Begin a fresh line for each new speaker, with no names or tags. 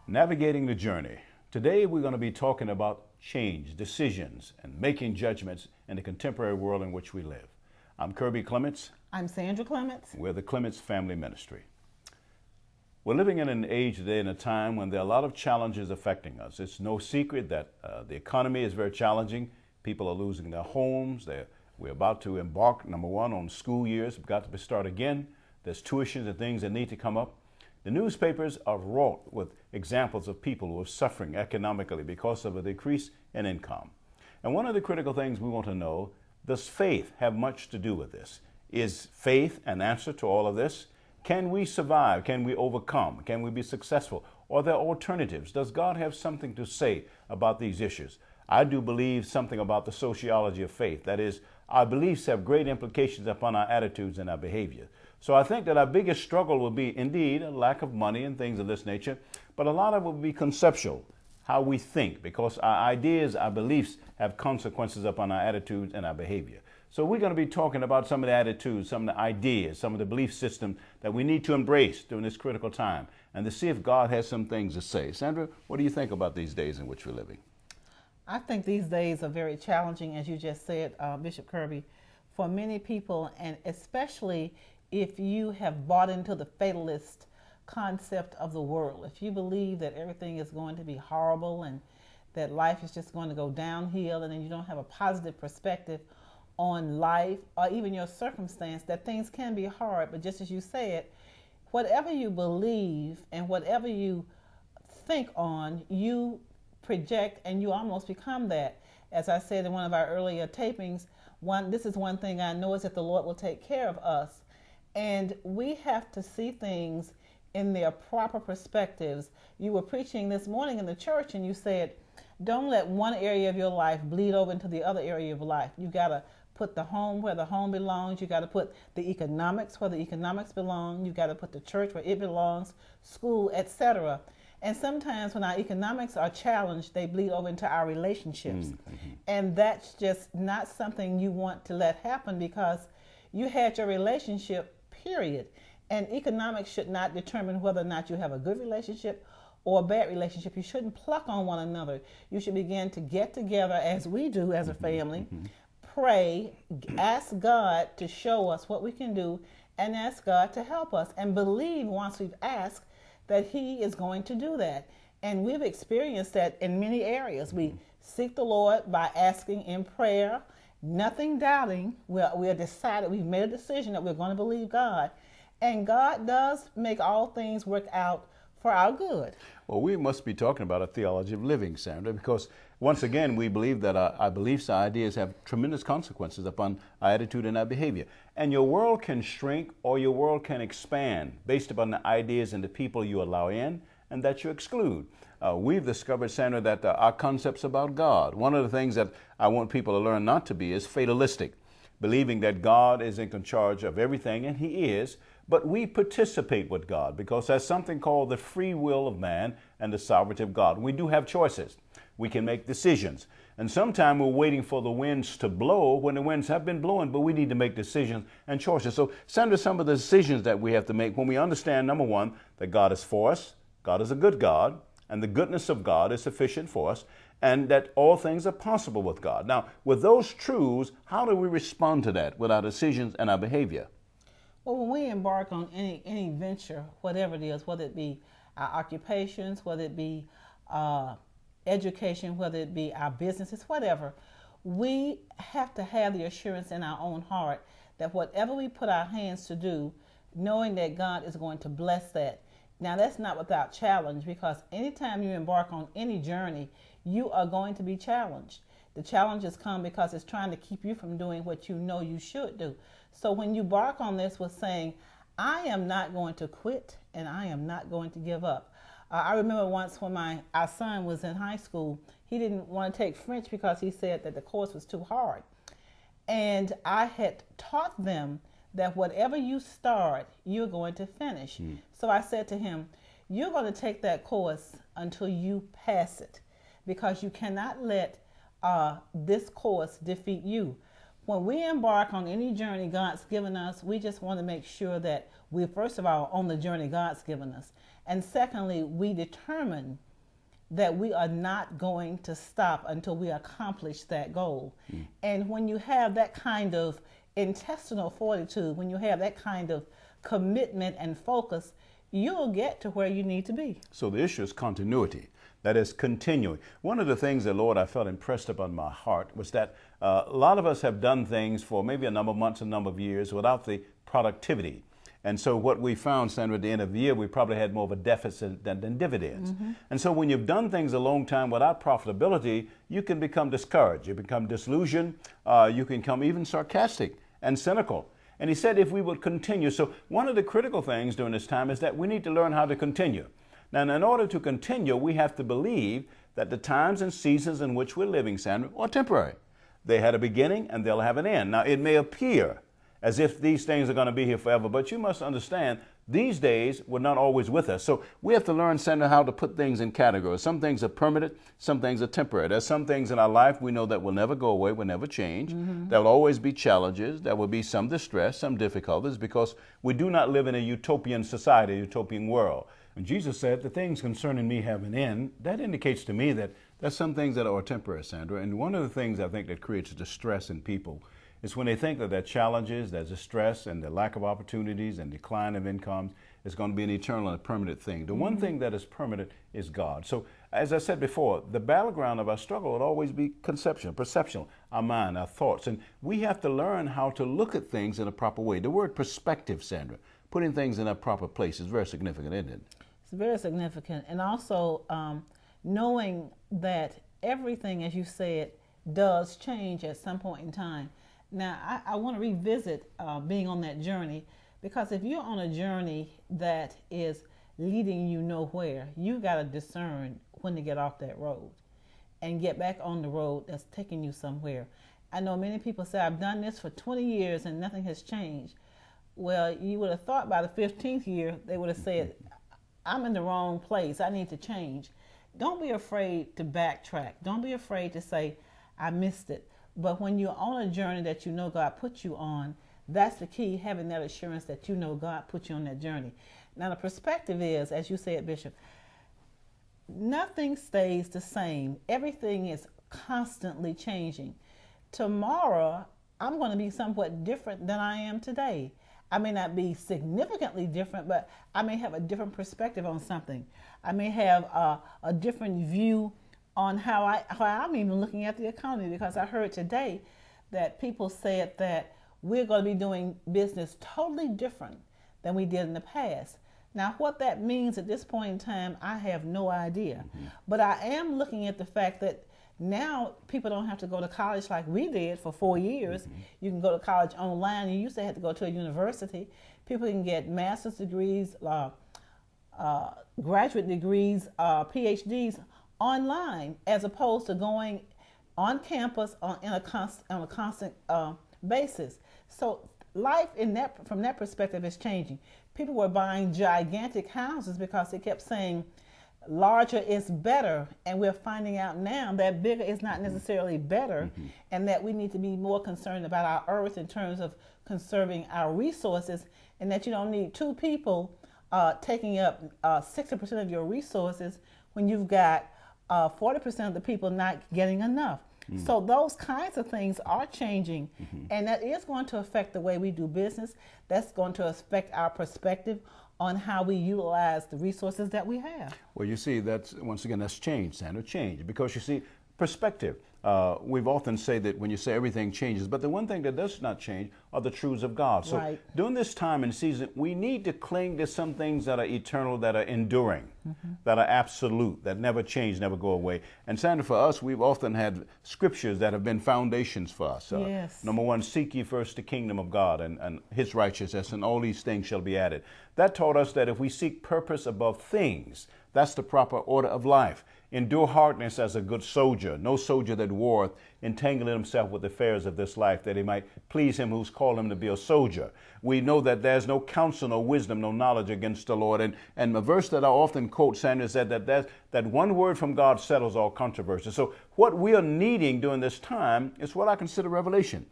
Navigating the journey. Today we're going to be talking about change, decisions, and making judgments in the contemporary world in which we live. I'm Kirby Clements.
I'm Sandra Clements.
We're the Clements Family Ministry. We're living in an age today in a time when there are a lot of challenges affecting us. It's no secret that the economy is very challenging. People are losing their homes. We're about to embark, number one, on school years. We've got to start again. There's tuitions and things that need to come up. The newspapers are wrought with examples of people who are suffering economically because of a decrease in income. And one of the critical things we want to know, does faith have much to do with this? Is faith an answer to all of this? Can we survive? Can we overcome? Can we be successful? Are there alternatives? Does God have something to say about these issues? I do believe something about the sociology of faith. That is, our beliefs have great implications upon our attitudes and our behavior. So I think that our biggest struggle will be, indeed, a lack of money and things of this nature, but a lot of it will be conceptual, how we think, because our ideas, our beliefs have consequences upon our attitudes and our behavior. So we're going to be talking about some of the attitudes, some of the ideas, some of the belief systems that we need to embrace during this critical time, and to see if God has some things to say. Sandra, what do you think about these days in which we're living?
I think these days are very challenging, as you just said, Bishop Kirby, for many people, and especially if you have bought into the fatalist concept of the world. If you believe that everything is going to be horrible and that life is just going to go downhill, and then you don't have a positive perspective on life or even your circumstance, that things can be hard. But just as you said, whatever you believe and whatever you think on, you project and you almost become that. As I said in one of our earlier tapings, this is one thing I know, is that the Lord will take care of us. And we have to see things in their proper perspectives. You were preaching this morning in the church and you said, don't let one area of your life bleed over into the other area of life. You got to put the home where the home belongs. You got to put the economics where the economics belong. You got to put the church where it belongs, school, etc. And sometimes when our economics are challenged, they bleed over into our relationships. Mm-hmm. And that's just not something you want to let happen, because you had your relationship, period. And economics should not determine whether or not you have a good relationship or a bad relationship. You shouldn't pluck on one another. You should begin to get together, as we do as a family, pray, ask God to show us what we can do, and ask God to help us, and believe once we've asked that He is going to do that. And we've experienced that in many areas. We seek the Lord by asking in prayer, nothing doubting. We're decided, we've made a decision that we're going to believe God. And God does make all things work out for our good.
Well, we must be talking about a theology of living, Sandra, because once again, we believe that our beliefs, our ideas have tremendous consequences upon our attitude and our behavior. And your world can shrink or your world can expand based upon the ideas and the people you allow in and that you exclude. We've discovered, Sandra, that our concepts about God, one of the things that I want people to learn not to be is fatalistic, believing that God is in charge of everything, and He is, but we participate with God because there's something called the free will of man and the sovereignty of God. We do have choices. We can make decisions. And sometimes we're waiting for the winds to blow when the winds have been blowing, but we need to make decisions and choices. So, Sandra, some of the decisions that we have to make when we understand, number one, that God is for us, God is a good God, and the goodness of God is sufficient for us, and that all things are possible with God. Now, with those truths, how do we respond to that with our decisions and our behavior?
Well, when we embark on any venture, whatever it is, whether it be our occupations, whether it be education, whether it be our businesses, whatever, we have to have the assurance in our own heart that whatever we put our hands to do, knowing that God is going to bless that. Now, that's not without challenge, because anytime you embark on any journey, you are going to be challenged. The challenges come because it's trying to keep you from doing what you know you should do. So when you embark on this with saying, I am not going to quit and I am not going to give up. I remember once when our son was in high school, he didn't want to take French because he said that the course was too hard. And I had taught them that whatever you start, you're going to finish. So I said to him, you're going to take that course until you pass it, because you cannot let this course defeat you. When we embark on any journey God's given us, we just want to make sure that we're, first of all, on the journey God's given us. And secondly, we determine that we are not going to stop until we accomplish that goal. And when you have that kind of intestinal fortitude, when you have that kind of commitment and focus, you'll get to where you need to be.
So the issue is continuity. That is continuing. One of the things that, Lord, I felt impressed upon my heart was that a lot of us have done things for maybe a number of months, a number of years without the productivity. And so what we found, Sandra, at the end of the year, we probably had more of a deficit than dividends. And so when you've done things a long time without profitability, you can become discouraged. You become disillusioned. You can become even sarcastic and cynical. And he said if we would continue. So one of the critical things during this time is that we need to learn how to continue. Now, in order to continue, we have to believe that the times and seasons in which we're living, Sandra, are temporary. They had a beginning and they'll have an end. Now, it may appear as if these things are going to be here forever, but you must understand these days were not always with us. So we have to learn, Sandra, how to put things in categories. Some things are permanent, some things are temporary. There's some things in our life we know that will never go away, will never change. There will always be challenges. There will be some distress, some difficulties, because we do not live in a utopian society, a utopian world. When Jesus said, the things concerning me have an end, that indicates to me that there's some things that are temporary, Sandra. And one of the things I think that creates distress in people is when they think that their challenges, their distress, and the lack of opportunities and decline of incomes is going to be an eternal and permanent thing. The one thing that is permanent is God. So, as I said before, the battleground of our struggle will always be perception, our mind, our thoughts. And we have to learn how to look at things in a proper way. The word perspective, Sandra, putting things in a proper place is very significant, isn't it?
It's very significant. And also knowing that everything, as you said, does change at some point in time. Now, I want to revisit being on that journey, because if you're on a journey that is leading you nowhere, you got to discern when to get off that road and get back on the road that's taking you somewhere. I know many people say, I've done this for 20 years and nothing has changed. Well, you would have thought by the 15th year, they would have said, I'm in the wrong place. I need to change. Don't be afraid to backtrack. Don't be afraid to say, I missed it. But when you're on a journey that you know God put you on, that's the key, having that assurance that you know God put you on that journey. Now, the perspective is, as you said, Bishop, nothing stays the same. Everything is constantly changing. Tomorrow, I'm going to be somewhat different than I am today. I may not be significantly different, but I may have a different perspective on something. I may have a different view on how I'm even looking at the economy, because I heard today that people said that we're going to be doing business totally different than we did in the past. Now, what that means at this point in time, I have no idea. But I am looking at the fact that now people don't have to go to college like we did for 4 years. You can go to college online. You used to have to go to a university. People can get master's degrees, graduate degrees, PhDs online, as opposed to going on campus on a constant basis. So life from that perspective is changing. People were buying gigantic houses because they kept saying larger is better, and we're finding out now that bigger is not necessarily better, and that we need to be more concerned about our earth in terms of conserving our resources, and that you don't need two people taking up 60% of your resources when you've got 40% of the people not getting enough. So those kinds of things are changing, and that is going to affect the way we do business. That's going to affect our perspective on how we utilize the resources that we have.
Well, you see, that's change, Sandra, change. Because you see, perspective. We've often said that when you say everything changes, but the one thing that does not change are the truths of God. So during this time and season, we need to cling to some things that are eternal, that are enduring, that are absolute, that never change, never go away. And Sandra, for us, we've often had scriptures that have been foundations for us. Number one, seek ye first the kingdom of God and his righteousness, and all these things shall be added. That taught us that if we seek purpose above things, that's the proper order of life. Endure hardness as a good soldier. No soldier that warreth entangling himself with the affairs of this life, that he might please him who's called him to be a soldier. We know that there's no counsel, no wisdom, no knowledge against the Lord. And a verse that I often quote, Sandra, said that one word from God settles all controversy. So what we are needing during this time is what I consider revelation.